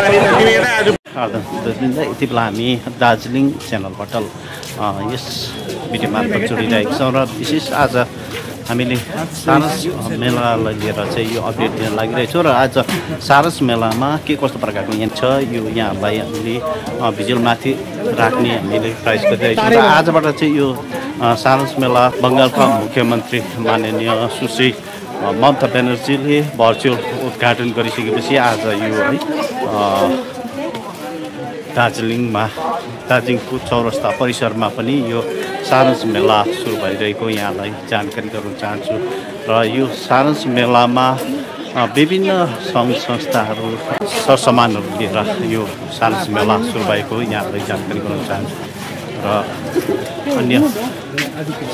यति बेला हामी दार्जिलिङ च्यानलबाट यस भिडियो मार्फत जोडिरहेका छौँ र विशेष आज हामीले सारस मेलालाई लिएर चाहिँ यो अपडेट दिन लागिरहेको छौँ र आज सारस मेलामा के कस्तो प्रकारको यहाँ छ यो यहाँहरूलाई हामीले भिजुअलमाथि राख्ने हामीले प्रयास गरिरहेको छौँ र आजबाट चाहिँ यो सारस मेला बङ्गालका मुख्यमन्त्री माननीय सुश्री ममता ब्यानर्जीले भर्चुअल उद्घाटन गरिसकेपछि आज यो है दार्जिलिङको चौरस्ता परिसरमा पनि यो सारस मेला सुरु भइरहेको यहाँलाई जानकारी गराउन चाहन्छु र यो सारस मेलामा विभिन्न सङ्घ संस्थाहरू सरसामानहरू लिएर यो सारस मेला सुरु भएको यहाँलाई जानकारी गराउन चाहन्छु र अन्य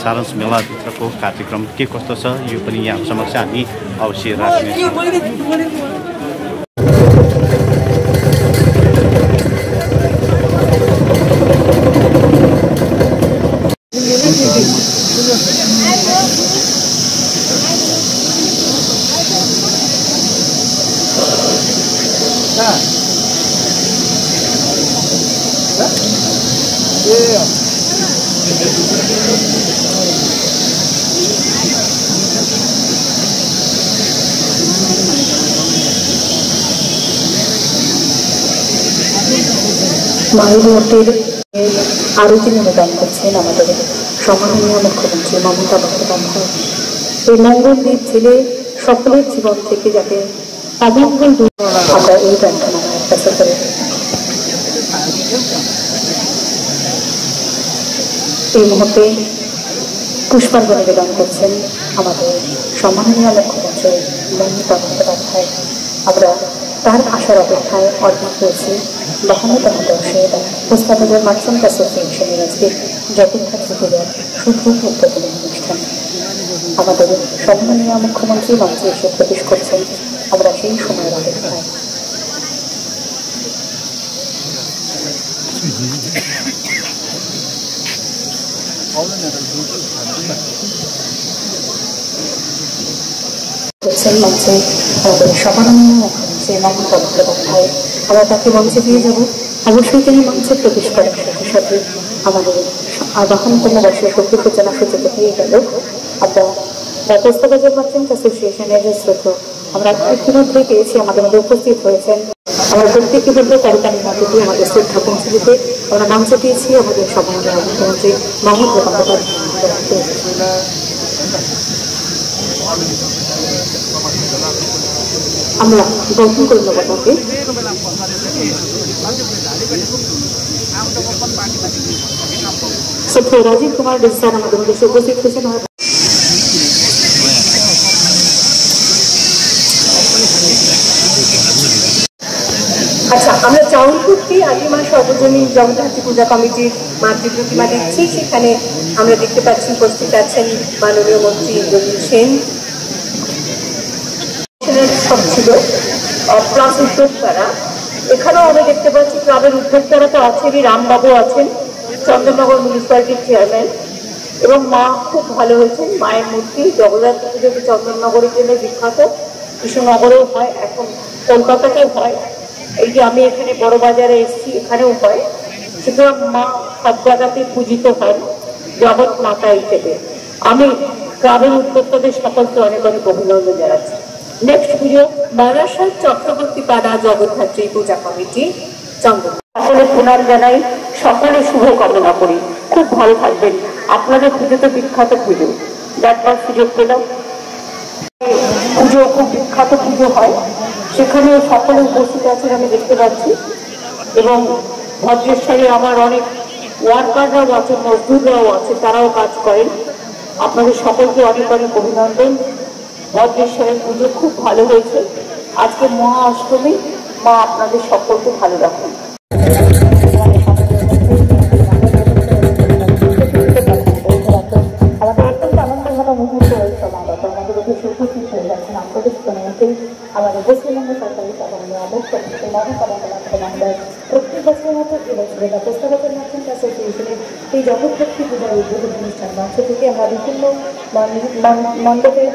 सारस मेलाभित्रको कार्यक्रम के कस्तो छ यो पनि यहाँ समक्ष हामी अवश्य राख्नेछौँ। মায়ের ভোটের আরও যিনি অনুদান করছেন আমাদের সম্মাননীয় মুখ্যমন্ত্রী মমতা বন্দ্যোপাধ্যায়। এই মঙ্গলদ্বীপ ছেলে সকলের জীবন থেকে যাতে অমঙ্গল দূর আমরা এই প্রার্থনা কাছে করে এই মুহূর্তে পুষ্পাঞ্জলি নিবেদন করছেন আমাদের সম্মাননীয় মুখ্যমন্ত্রী মমতা বন্দ্যোপাধ্যায়। আমরা তার আসার অপেক্ষায় অর্জন করেছি। 52তম বর্ষে পুষ্পাঞ্জলি মার্চেন্ট অ্যাসোসিয়েশনের আজকে জগন্নাথ পূজার শুভ উদ্বোধনী অনুষ্ঠান আমাদের সম্মাননীয় মুখ্যমন্ত্রী মঞ্চে এসে প্রবেশ করছেন। আমরা সেই সময়ের অপেক্ষায় মঞ্চে আমাদের সম্মাননীয় মুখ্যমন্ত্রী মমতা বন্দ্যোপাধ্যায়। আমরা তাকে মঞ্চে দিয়ে যাব। অবশ্যই তিনি মঞ্চে প্রবেশ করার সাথে সাথে আমাদের 52তম বর্ষের শুভ সূচনা সূচিত হয়ে গেল। আমরা পুষ্পাঞ্জলি মার্চেন্ট অ্যাসোসিয়েশনের শ্রদ্ধ আমরা ইতিমধ্যেই পেয়েছি, আমাদের মধ্যে উপস্থিত হয়েছেন। আমরা প্রত্যেককে বলবো করতালি মাটিতে আমাদের শ্রদ্ধা পৌঁছে দিতে। আমরা মঞ্চে পেয়েছি আমাদের সম্মাননীয় মুখ্যমন্ত্রী মমতা বন্দ্যোপাধ্যায়। আমরা গ্রহণ করে নেব তাকে। রাজীব কুমার স্যার আমাদের মধ্যে উপস্থিত হয়েছেন। আচ্ছা, আমরা চাউলকুটি আদিমা সর্বজনীন জগদ্ধাত্রী পূজা কমিটির মাতৃ প্রতিমা দিচ্ছি। সেখানে আমরা দেখতে পাচ্ছি উপস্থিত আছেন মাননীয় মন্ত্রী ইন্দ্রজিৎ সেন। সব ছিল প্লাস উদ্যোক্তারা। এখানেও আমরা দেখতে পাচ্ছি ক্লাবের উদ্যোক্তারা তো আছেনই, রামবাবু আছেন, চন্দননগর মিউনিসিপ্যালিটির চেয়ারম্যান, এবং মা খুব ভালো হয়েছেন। মায়ের মূর্তি জগদ্ধাত্রী পুজোতে চন্দননগরের জন্য বিখ্যাত, কৃষ্ণনগরেও হয়, এখন কলকাতাতেও হয়। এই যে আমি এখানে বড় বাজারে এসেছি, এখানেও হয়। সুতরাং মা সব জায়গাতে পূজিত হন জগৎ মাতা হিসেবে। আমি ক্লাবের উদ্যোক্তাদের সকলকে অনেক অনেক অভিনন্দন জানাচ্ছি। নেক্সট ভিডিও বারাসাত চক্রবর্তী পাড়া জগদ্ধাত্রী পূজা কমিটি চন্দন। সকলে প্রণাম জানাই, সকলে শুভ কামনা করি। খুব ভালো থাকবেন। আপনাদের পুজো তো বিখ্যাত পুজো, যার সুযোগ পেলাম। পুজো খুব বিখ্যাত পুজো হয়, সেখানে সকলে উপস্থিত আছেন আমি দেখতে পাচ্ছি। এবং ভদ্রেশ্বরে আমার অনেক ওয়ার্কাররাও আছেন, মজদুররাও আছে, তারাও কাজ করেন। আপনাদের সকলকে অনেক অনেক অভিনন্দন। ভদ্রেশ্বরের পুজো খুব ভালো হয়েছে। আজকে মহা অষ্টমী, মা আপনাদের সকলকে ভালো রাখুন। আমাদের পশ্চিমবঙ্গ সরকারি প্রত্যেক বছরের মতো এবছরে পুষ্পাঞ্জলি মার্চেন্ট অ্যাসোসিয়েশনের এই জগদ্ধাত্রী পূজার উদ্বোধন অনুষ্ঠান মঞ্চ থেকে আমরা বিভিন্ন মণ্ডপে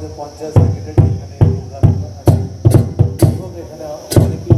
আমাদের পঞ্চায়েত সেক্রেটারি এখানে এবং এখানে অনেকেই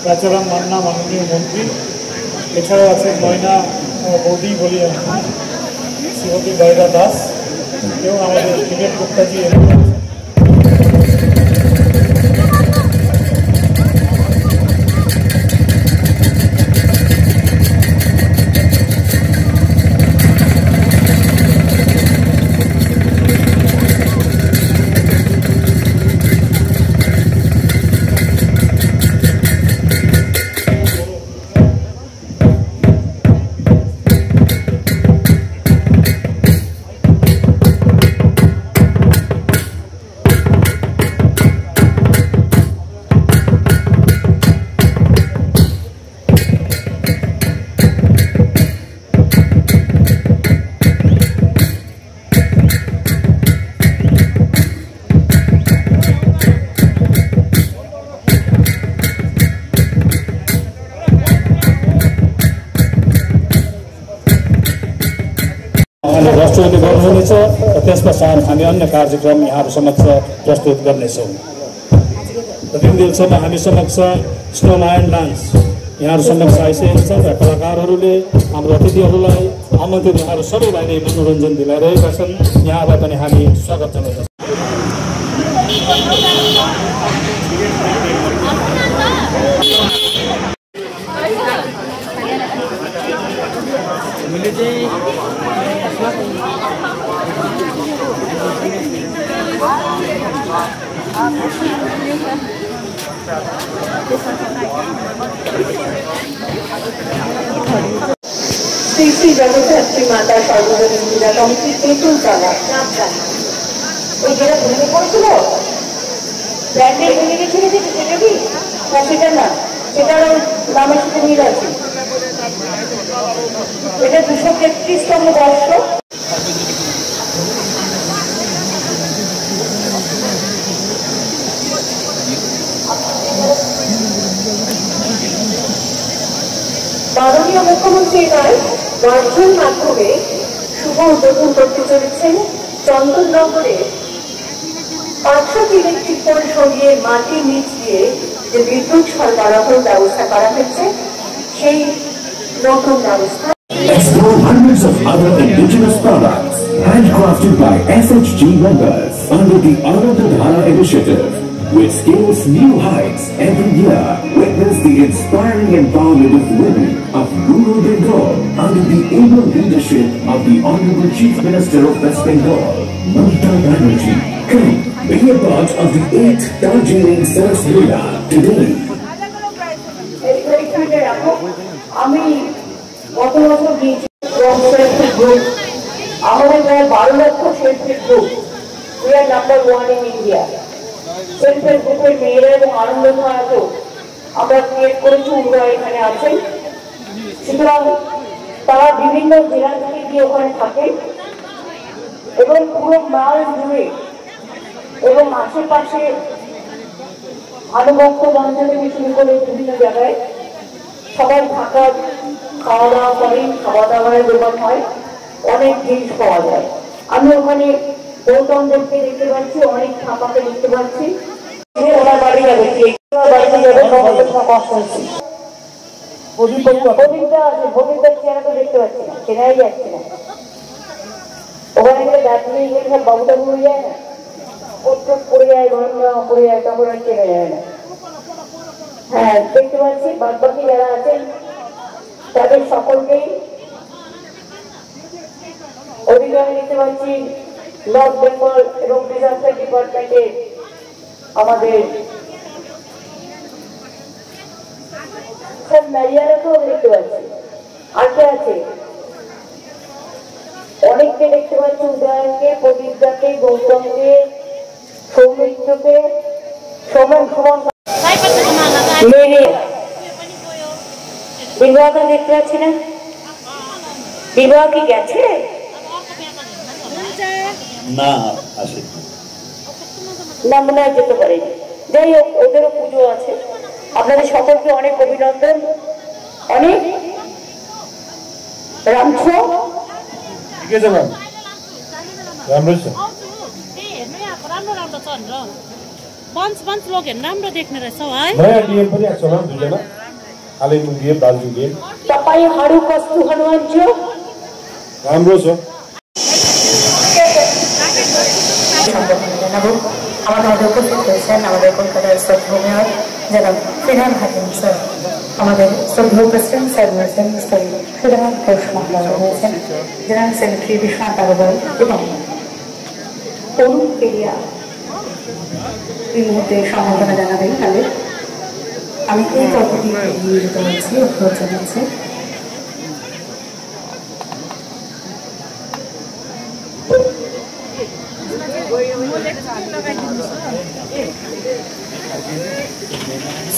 রাজারাম মান্না মাননীয় মন্ত্রী, এছাড়াও আছে ময়না বৌদি বলি শ্রীমতী বয়রা দাস এবং আমাদের ক্রিকেট গুপ্তাজি राष्ट्रपति गर्नुहुनेछ र त्यसपश्चात हामी अन्य कार्यक्रम यहाँहरू समक्ष प्रस्तुत गर्नेछौँ। र 3 दिनसम्म हामी समक्ष स्नोलायन डान्स यहाँहरू समक्ष आइसकेको छ र कलाकारहरूले हाम्रो अतिथिहरूलाई आमन्त्रित यहाँहरू सबैलाई नै मनोरञ्जन दिलाइरहेका छन्। यहाँलाई पनि हामी स्वागत जनाउँछौँ। শ্রী শ্রী জগদ্ধাত্রী মাতা সর্বজনীন পূজা কমিটির তেঁতুল তলা নাচ গান ওই যেটা ভেঙে পড়েছিল ব্র্যান্ডের ভেঙে গেছিল যে সেটা কি না সেটা না, সেটারও নামের সাথে মিল আছে। এটা 233তম বর্ষ। মাননীয় মুখ্যমন্ত্রী নয় ভার্চুয়াল মাধ্যমে শুভ উদ্বোধন করতে চলেছেন চন্দননগরে 500 ইলেকট্রিক পোল সরিয়ে মাটির নিচ দিয়ে যে বিদ্যুৎ সরবরাহের ব্যবস্থা করা হয়েছে সেই নতুন ব্যবস্থা। Explore hundreds of other indigenous products handcrafted by SHG members under the Anandadhara initiative. which scales new heights every year. Witness the inspiring empowerment of women of rural Bengal under the able leadership of the Honorable Chief Minister of West Bengal, Mamata Banerjee. Come, be a part of the 8th Darjeeling Saras Mela today. আমি গত বছর গিয়েছি group আমাদের প্রায় 12 লক্ষ self help group we are number 1 in India self help গ্রুপের মেয়েরা এবং আনন্দ সহায়তা আমরা ক্রিয়েট করেছি ওরা এখানে আছেন সুতরাং তারা বিভিন্ন জেলা থেকে গিয়ে ওখানে থাকেন এবং পুরো মাল জুড়ে এবং আশেপাশে ভানুভক্ত মঞ্চ থেকে শুরু করে বিভিন্ন জায়গায় সবাই থাকার খাওয়া দাওয়া করেন খাওয়া দাওয়ার দোকান হয় অনেক জিনিস পাওয়া যায় আমি ওখানে গৌতমদেবকে দেখতে পাচ্ছি অনেক থাকাকে দেখতে পাচ্ছি ওরা বাড়ি যাবে বাড়িতে যাবে কষ্ট হচ্ছে প্রদীপটা আছে প্রদীপটার চেহারা তো দেখতে পাচ্ছি না চেনাই যাচ্ছে না ওখানে গেলে দার্জিলিং গেলে সব বাবুটা পড়ে যায় না ওট পড়ে যায় গরম পড়ে যায় তখন আর চেনা যায় না হ্যাঁ দেখতে পাচ্ছি বাদ বাকি যারা আছেন তাদের সকলকেই ওদিকে আমি দেখতে পাচ্ছি নর্থ বেঙ্গল এবং ডিজাস্টার ডিপার্টমেন্টের আমাদের সব ম্যারিয়ারাকেও দেখতে পাচ্ছি আর কে আছে অনেককে দেখতে পাচ্ছি উদয়নকে প্রদীপদাকে গৌতমকে সৌমিত্রকে সমান বিবাহকে দেখতে পাচ্ছি না বিবাহ কি গেছে না আসে না মনে হয় যেতে পারে যাই হোক ওদেরও পুজো আছে আপনাদের সকলকে অনেক অভিনন্দন অনেক রামছ ठीक है मैम राम्रो छ बन्च लोग राम्रो देख्ने रहेछ है नयाँ डिएम पनि आएको छ मैम दुईजना कालेबुङ डिएम दार्जिलिङ डिएम तपाईँ हारू कस्तो हुनुहुन्छ राम्रो छ আমাদের উপস্থিত হয়েছেন আমাদের কলকাতার শ্রদ্ধেয় মেয়র জনাব ফিরহাদ হাকিম স্যার আমাদের শ্রদ্ধেয় প্রেসিডেন্ট স্যার রয়েছেন মিস্টার সুধাকান্ত ঘোষ মহোদয় রয়েছেন জেনারেল সেক্রেটারি বিশ্বনাথ আগরওয়াল এবং তরুণ কেরিয়া এই মুহূর্তে সম্বর্ধনা জানাবেন তাদের আমি এই পদ্ধতি নিয়োজিত হয়েছি অনুরোধ জানাচ্ছি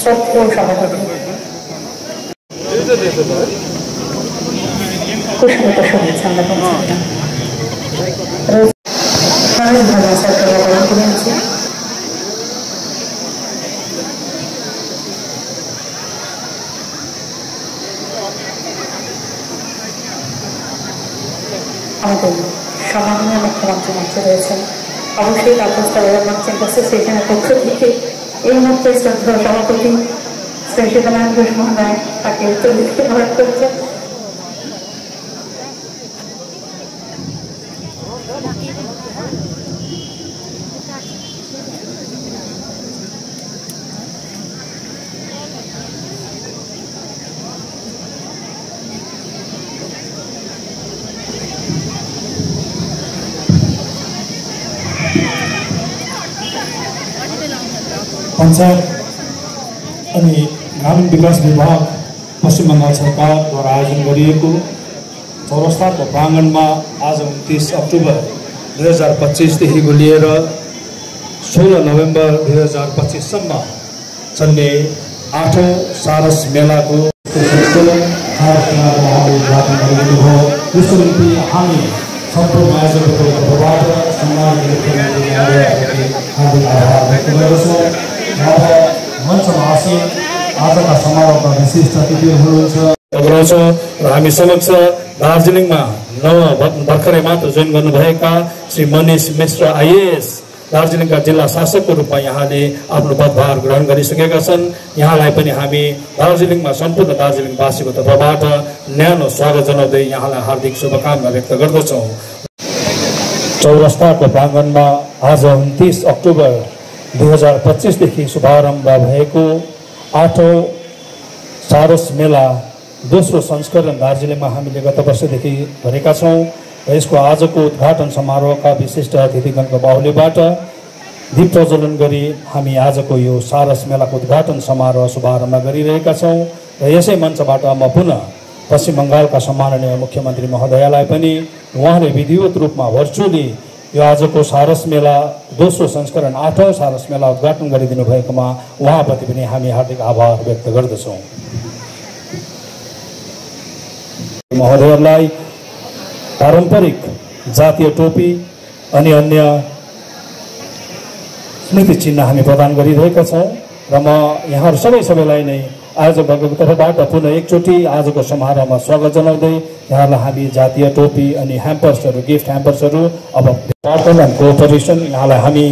শ্রদ্ধেয় সভাপতি কুশমিত শুভেচ্ছা আমরা পৌঁছালাম ভালো সরকার পালন করে আছি আমাদের সমাজনীয় মুখ্যমন্ত্রী মঞ্চে রয়েছেন অবশ্যই কাগজতলা মার্চেন্ট অ্যাসোসিয়েশনের পক্ষ থেকে এই মুহূর্তে শ্রদ্ধেয় সভাপতি শ্রী সীতানারায়ণ ঘোষ মহোদয় তাকে চল্লিশকে প্রদান করেছেন पञ्चायत अनि ग्रामीण विकास विभाग पश्चिम बङ्गाल सरकारद्वारा आयोजन गरिएको चौरस्ताको प्राङ्गणमा आज 29 अक्टोबर 2025देखिको लिएर 16 नोभेम्बर 2025सम्म चल्ने 8औं सारस मेलाको उद्घाटन गरिनुभयो। यसको निम्ति हामी सम्पूर्ण आयोजकहरूबाट सम्मानित मुख्यमन्त्री हार्दिक आभार व्यक्त गर्दछौँ। मञ्चमा आसीन आजका समारोहका विशिष्ट अतिथिहरू हुनुहुन्छ र हामी समक्ष दार्जिलिङमा भर्खरै मात्र जोइन गर्नुभएका श्री मनिष मिश्र आइएएस दार्जिलिङका जिल्ला शासकको रूपमा यहाँले आफ्नो पदभार ग्रहण गरिसकेका छन्। यहाँलाई पनि हामी दार्जिलिङमा सम्पूर्ण दार्जिलिङवासीको तर्फबाट न्यानो स्वागत जनाउँदै यहाँलाई हार्दिक शुभकामना व्यक्त गर्दछौँ। चौरस्ताको प्राङ्गणमा आज 29 अक्टोबर 2025 देखि शुभारम्भ भएको 8औं सारस मेला दोस्रो संस्करण दार्जिलिङमा हामीले गत वर्षदेखि गरेका छौँ र यसको आजको उद्घाटन समारोहका विशिष्ट अतिथिगणको बाहुल्यबाट दीप प्रज्वलन गरी हामी आजको यो सारस मेलाको उद्घाटन समारोह शुभारम्भ गरिरहेका छौँ र यसै मञ्चबाट म पुनः पश्चिम बङ्गालका सम्माननीय मुख्यमन्त्री महोदयलाई पनि उहाँले विधिवत रूपमा भर्चुअली यो आजको सारस मेला दोस्रो संस्करण 8औं सारस मेला उद्घाटन गरिदिनु भएकोमा उहाँप्रति पनि हामी हार्दिक आभार व्यक्त गर्दछौँ। महोदयलाई पारम्परिक जातीय टोपी अनि अन्य स्मृति चिन्ह हामी प्रदान गरिरहेका छौँ र म यहाँहरू सबैलाई नै आयोजकवर्गको तर्फबाट पुनः एकचोटि आजको समारोहमा स्वागत जनाउँदै यहाँलाई हामी जातीय टोपी अनि ह्याम्पर्सहरू गिफ्ट ह्याम्पर्सहरू अब डिपार्टमेन्ट एन्ड कोअपरेसन यहाँलाई हामी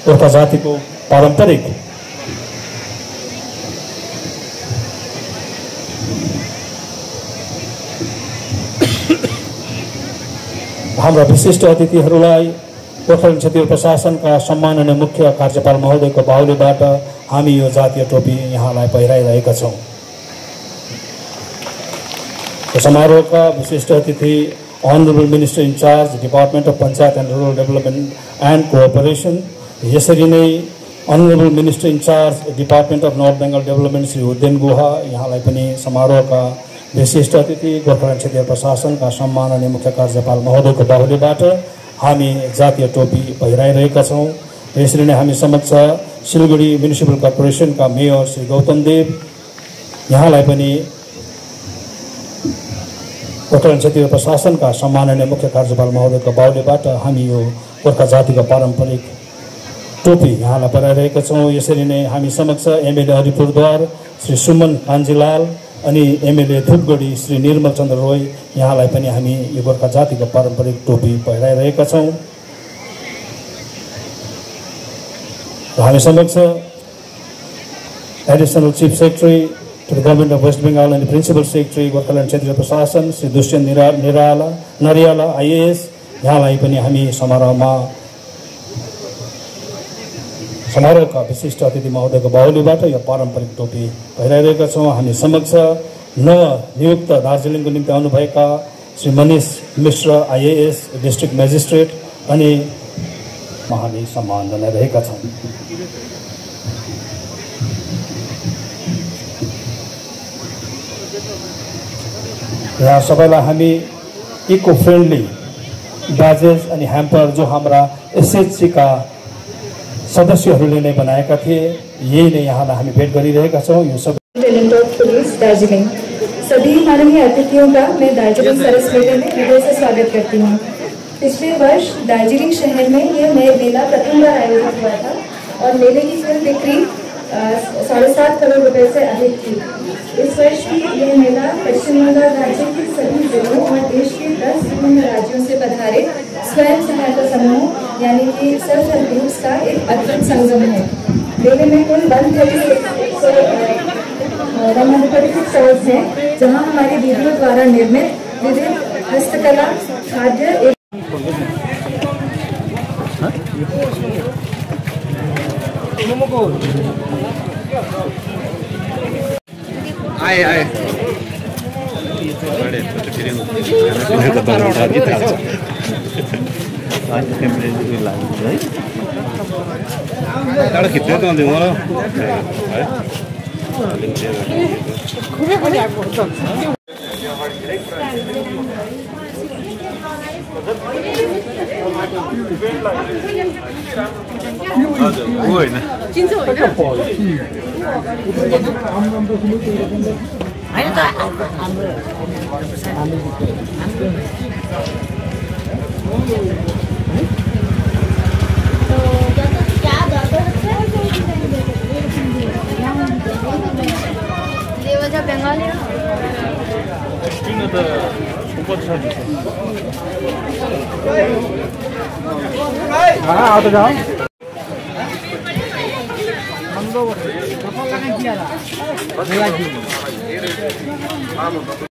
गोर्खा जातिको पारम्परिक हाम्रा विशिष्ट अतिथिहरूलाई गोर्खाल्यान्ड क्षेत्रीय प्रशासनका सम्माननीय मुख्य कार्यपाल महोदयको बाहुल्यबाट हामी यो जातीय टोपी यहाँलाई पहिराइरहेका छौँ। समारोहका विशिष्ट अतिथि honourable minister in charge department of panchayat and rural development and cooperation, यसरी नै honourable minister in charge department of North Bengal development Shri Udayan Guha यहाँलाई पनि समारोहका विशिष्ट अतिथि गोर्खाल्यान्ड क्षेत्रीय प्रशासनका सम्माननीय मुख्य कार्यपाल महोदयको बाहुल्यबाट हामी जातीय टोपी पहिराइरहेका छौँ। यसरी नै हामी समक्ष सिलगढी म्युनिसिपल कर्पोरेसनका मेयर श्री गौतम देव यहाँलाई पनि गोर्खाल्यान्ड क्षेत्रीय प्रशासनका सम्माननीय मुख्य कार्यपाल महोदयको बाहुल्यबाट हामी यो गोर्खा जातिको पारम्परिक टोपी यहाँलाई पहिराइरहेका छौँ। यसरी नै हामी समक्ष एमएलए हरिपुरद्वार श्री सुमन कान्जीलाल अनि एमएलए धुपगढी श्री निर्मल चन्द्र रोय यहाँलाई पनि हामी यो गोर्खा जातिको पारम्परिक टोपी पहिराइरहेका छौँ। र हामी समक्ष additional chief secretary to the government of West Bengal अनि प्रिन्सिपल सेक्रेटरी गोर्खाल्यान्ड क्षेत्रीय प्रशासन श्री दुष्यन्त नरियाला आइएएस यहाँलाई पनि हामी समारोहका विशिष्ट अतिथि महोदयको बाहुल्यबाट यो पारम्परिक टोपी पहिराइरहेका छौँ। हामी समक्ष नवनियुक्त दार्जिलिङको निम्ति आउनुभएका श्री मनिष मिश्र आइएएस डिस्ट्रिक्ट मेजिस्ट्रेट अनि हामी सम्मान जनाइरहेका छौँ। यहाँ सबैलाई हामी इको फ्रेन्डली ब्याजेस अनि ह्याम्पर जो हाम्रा एसएचसीका सदस्यहरूले नै बनाएका थिए यही नै यहाँलाई हामी भेट गरिरहेका छौँ। यो सब पुलिस दार्जिलिङ सभी माननीय अतिथियों का मैं दार्जिलिंग सरस मेले में हृदय से स्वागत करती हूँ। पिछले वर्ष दार्जिलिंग शहर में यह मेला प्रथम बार आयोजित हुआ था और मेले की कुल बिक्री 7.5 करोड़ रुपए से अधिक थी। इस वर्ष भी यह मेला पश्चिम बंगाल राज्य के सभी जिलों और देश के 10 विभिन्न राज्यों से पधारे स्वयं सहायता समूह यानी कि सेल्फ हेल्प ग्रुप्स का एक अद्भुत संगम है। मेले में कुल 136 स्टॉल्स हैं जहां हमारी दीदियों द्वारा निर्मित विविध हस्तकला खाद्य